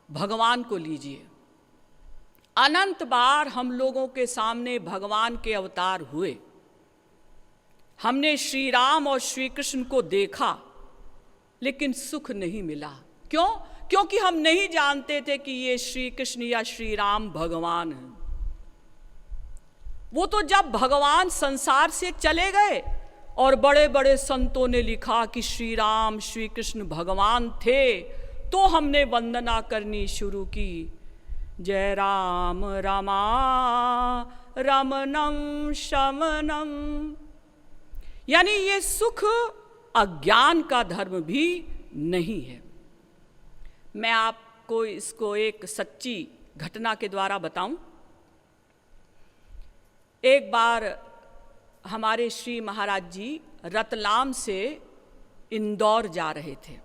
भगवान को लीजिए। अनंत बार हम लोगों के सामने भगवान के अवतार हुए। हमने श्री राम और श्री कृष्ण को देखा, लेकिन सुख नहीं मिला। क्यों? क्योंकि हम नहीं जानते थे कि ये श्री कृष्ण या श्री राम भगवान हैं। वो तो जब भगवान संसार से चले गए और बड़े बड़े संतों ने लिखा कि श्री राम श्री कृष्ण भगवान थे, तो हमने वंदना करनी शुरू की। जय राम रमा रमणं शमनम। यानी ये सुख अज्ञान का धर्म भी नहीं है। मैं आपको इसको एक सच्ची घटना के द्वारा बताऊं। एक बार हमारे श्री महाराज जी रतलाम से इंदौर जा रहे थे,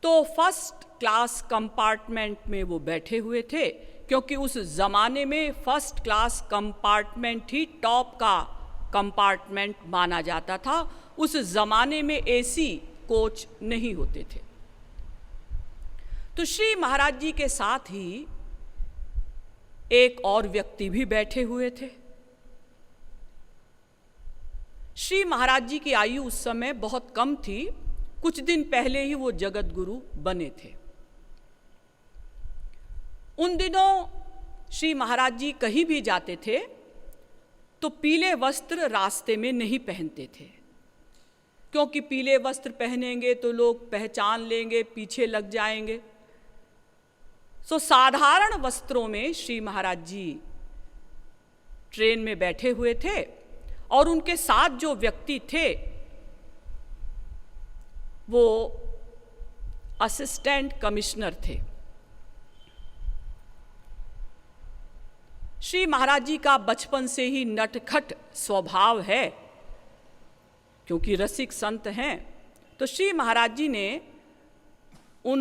तो फर्स्ट क्लास कंपार्टमेंट में वो बैठे हुए थे, क्योंकि उस ज़माने में फर्स्ट क्लास कंपार्टमेंट ही टॉप का कंपार्टमेंट माना जाता था। उस ज़माने में एसी कोच नहीं होते थे। तो श्री महाराज जी के साथ ही एक और व्यक्ति भी बैठे हुए थे। श्री महाराज जी की आयु उस समय बहुत कम थी, कुछ दिन पहले ही वो जगत गुरु बने थे। उन दिनों श्री महाराज जी कहीं भी जाते थे तो पीले वस्त्र रास्ते में नहीं पहनते थे, क्योंकि पीले वस्त्र पहनेंगे तो लोग पहचान लेंगे, पीछे लग जाएंगे। सो साधारण वस्त्रों में श्री महाराज जी ट्रेन में बैठे हुए थे और उनके साथ जो व्यक्ति थे वो असिस्टेंट कमिश्नर थे। श्री महाराज जी का बचपन से ही नटखट स्वभाव है, क्योंकि रसिक संत हैं। तो श्री महाराज जी ने उन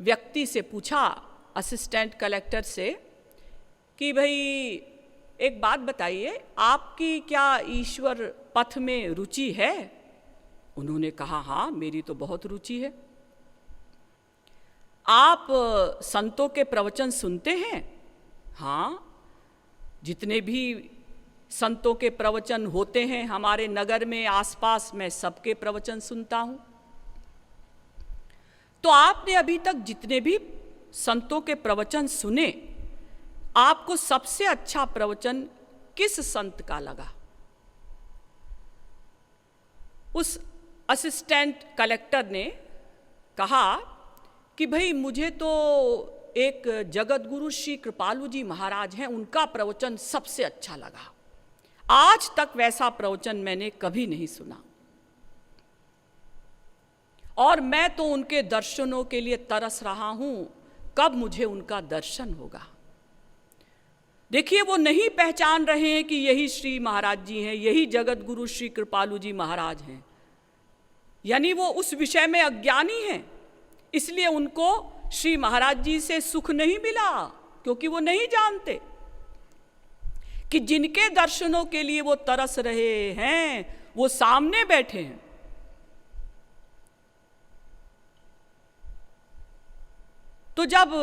व्यक्ति से पूछा, असिस्टेंट कलेक्टर से, कि भाई एक बात बताइए, आपकी क्या ईश्वर पथ में रुचि है? उन्होंने कहा, हाँ मेरी तो बहुत रुचि है। आप संतों के प्रवचन सुनते हैं? हाँ, जितने भी संतों के प्रवचन होते हैं हमारे नगर में आसपास, मैं सबके प्रवचन सुनता हूँ। तो आपने अभी तक जितने भी संतों के प्रवचन सुने, आपको सबसे अच्छा प्रवचन किस संत का लगा? उस असिस्टेंट कलेक्टर ने कहा कि भाई मुझे तो एक जगत गुरु श्री कृपालु जी महाराज हैं, उनका प्रवचन सबसे अच्छा लगा। आज तक वैसा प्रवचन मैंने कभी नहीं सुना और मैं तो उनके दर्शनों के लिए तरस रहा हूं, कब मुझे उनका दर्शन होगा। देखिए, वो नहीं पहचान रहे हैं कि यही श्री महाराज जी हैं, यही जगत गुरु श्री कृपालु जी महाराज हैं। यानी वो उस विषय में अज्ञानी हैं, इसलिए उनको श्री महाराज जी से सुख नहीं मिला, क्योंकि वो नहीं जानते कि जिनके दर्शनों के लिए वो तरस रहे हैं वो सामने बैठे हैं। तो जब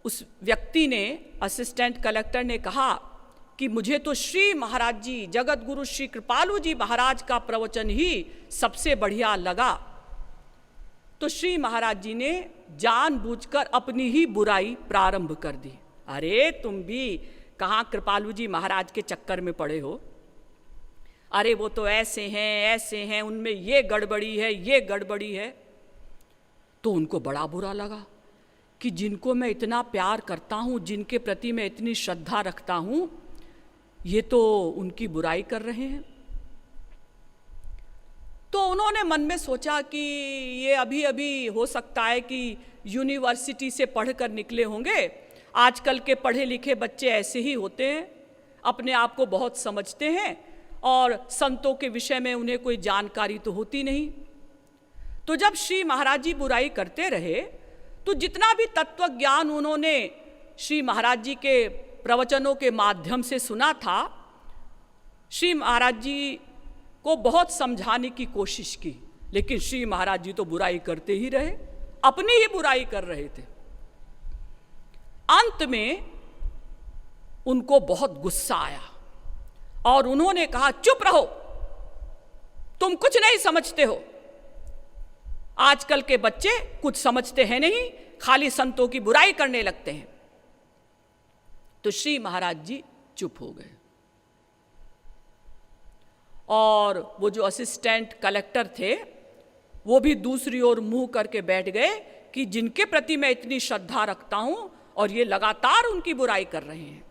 उस व्यक्ति ने, असिस्टेंट कलेक्टर ने कहा कि मुझे तो श्री महाराज जी, जगत गुरु श्री कृपालु जी महाराज का प्रवचन ही सबसे बढ़िया लगा, तो श्री महाराज जी ने जानबूझकर अपनी ही बुराई प्रारंभ कर दी। अरे तुम भी कहाँ कृपालु जी महाराज के चक्कर में पड़े हो? अरे वो तो ऐसे हैं, उनमें ये गड़बड़ी है, ये गड़बड़ी है। तो उनको बड़ा बुरा लगा कि जिनको मैं इतना प्यार करता हूँ, जिनके प्रति मैं इतनी श्रद्धा रखता हूँ, ये तो उनकी बुराई कर रहे हैं। तो उन्होंने मन में सोचा कि ये अभी अभी हो सकता है कि यूनिवर्सिटी से पढ़कर निकले होंगे। आजकल के पढ़े लिखे बच्चे ऐसे ही होते हैं, अपने आप को बहुत समझते हैं और संतों के विषय में उन्हें कोई जानकारी तो होती नहीं। तो जब श्री महाराज जी बुराई करते रहे तो जितना भी तत्व ज्ञान उन्होंने श्री महाराज जी के प्रवचनों के माध्यम से सुना था, श्री महाराज जी को बहुत समझाने की कोशिश की लेकिन श्री महाराज जी तो बुराई करते ही रहे, अपनी ही बुराई कर रहे थे। अंत में उनको बहुत गुस्सा आया और उन्होंने कहा, चुप रहो, तुम कुछ नहीं समझते हो। आजकल के बच्चे कुछ समझते हैं नहीं, खाली संतों की बुराई करने लगते हैं। तो श्री महाराज जी चुप हो गए और वो जो असिस्टेंट कलेक्टर थे वो भी दूसरी ओर मुंह करके बैठ गए कि जिनके प्रति मैं इतनी श्रद्धा रखता हूं और ये लगातार उनकी बुराई कर रहे हैं।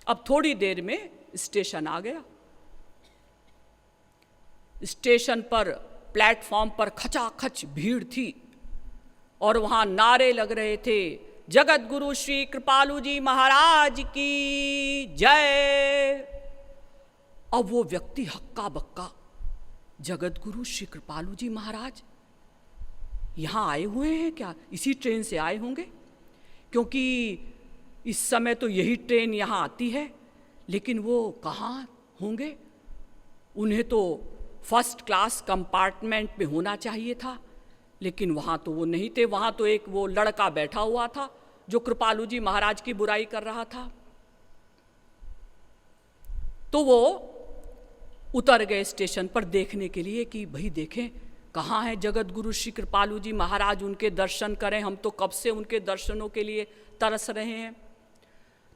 अब थोड़ी देर में स्टेशन आ गया। स्टेशन पर प्लेटफॉर्म पर खचाखच भीड़ थी और वहां नारे लग रहे थे, जगत गुरु श्री कृपालु जी महाराज की जय। अब वो व्यक्ति हक्का बक्का, जगत गुरु श्री कृपालु जी महाराज यहां आए हुए हैं क्या? इसी ट्रेन से आए होंगे, क्योंकि इस समय तो यही ट्रेन यहां आती है, लेकिन वो कहाँ होंगे? उन्हें तो फर्स्ट क्लास कंपार्टमेंट में होना चाहिए था, लेकिन वहाँ तो वो नहीं थे। वहाँ तो एक वो लड़का बैठा हुआ था जो कृपालु जी महाराज की बुराई कर रहा था। तो वो उतर गए स्टेशन पर देखने के लिए कि भाई देखें कहाँ है जगत गुरु श्री कृपालु जी महाराज, उनके दर्शन करें, हम तो कब से उनके दर्शनों के लिए तरस रहे हैं।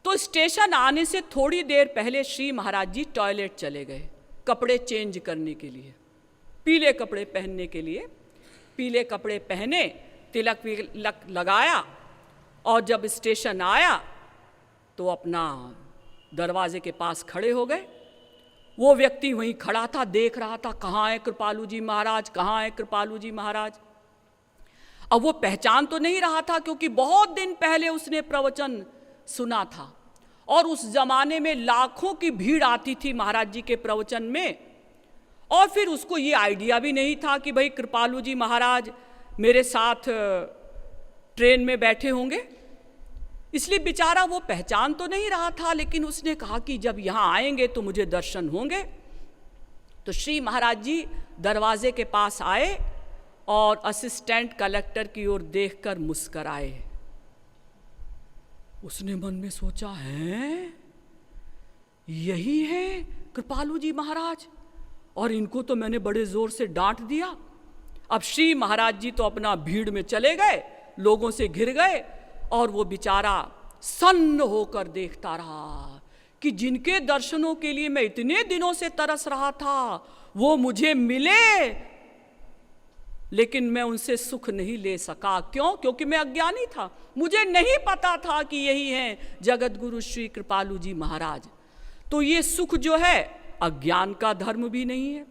तो स्टेशन आने से थोड़ी देर पहले श्री महाराज जी टॉयलेट चले गए कपड़े चेंज करने के लिए, पीले कपड़े पहनने के लिए। पीले कपड़े पहने, तिलक विलक लगाया और जब स्टेशन आया तो अपना दरवाजे के पास खड़े हो गए। वो व्यक्ति वहीं खड़ा था, देख रहा था कहाँ है कृपालु जी महाराज, कहाँ है कृपालु जी महाराज। अब वो पहचान तो नहीं रहा था, क्योंकि बहुत दिन पहले उसने प्रवचन सुना था और उस जमाने में लाखों की भीड़ आती थी महाराज जी के प्रवचन में। और फिर उसको ये आइडिया भी नहीं था कि भाई कृपालु जी महाराज मेरे साथ ट्रेन में बैठे होंगे, इसलिए बेचारा वो पहचान तो नहीं रहा था। लेकिन उसने कहा कि जब यहाँ आएंगे तो मुझे दर्शन होंगे। तो श्री महाराज जी दरवाजे के पास आए और असिस्टेंट कलेक्टर की ओर देखकर मुस्कराए। उसने मन में सोचा, है यही है कृपालु जी महाराज, और इनको तो मैंने बड़े जोर से डांट दिया। अब श्री महाराज जी तो अपना भीड़ में चले गए, लोगों से घिर गए, और वो बेचारा सन्न होकर देखता रहा कि जिनके दर्शनों के लिए मैं इतने दिनों से तरस रहा था वो मुझे मिले, लेकिन मैं उनसे सुख नहीं ले सका। क्यों? क्योंकि मैं अज्ञानी था, मुझे नहीं पता था कि यही हैं जगत गुरु श्री कृपालु जी महाराज। तो ये सुख जो है अज्ञान का धर्म भी नहीं है।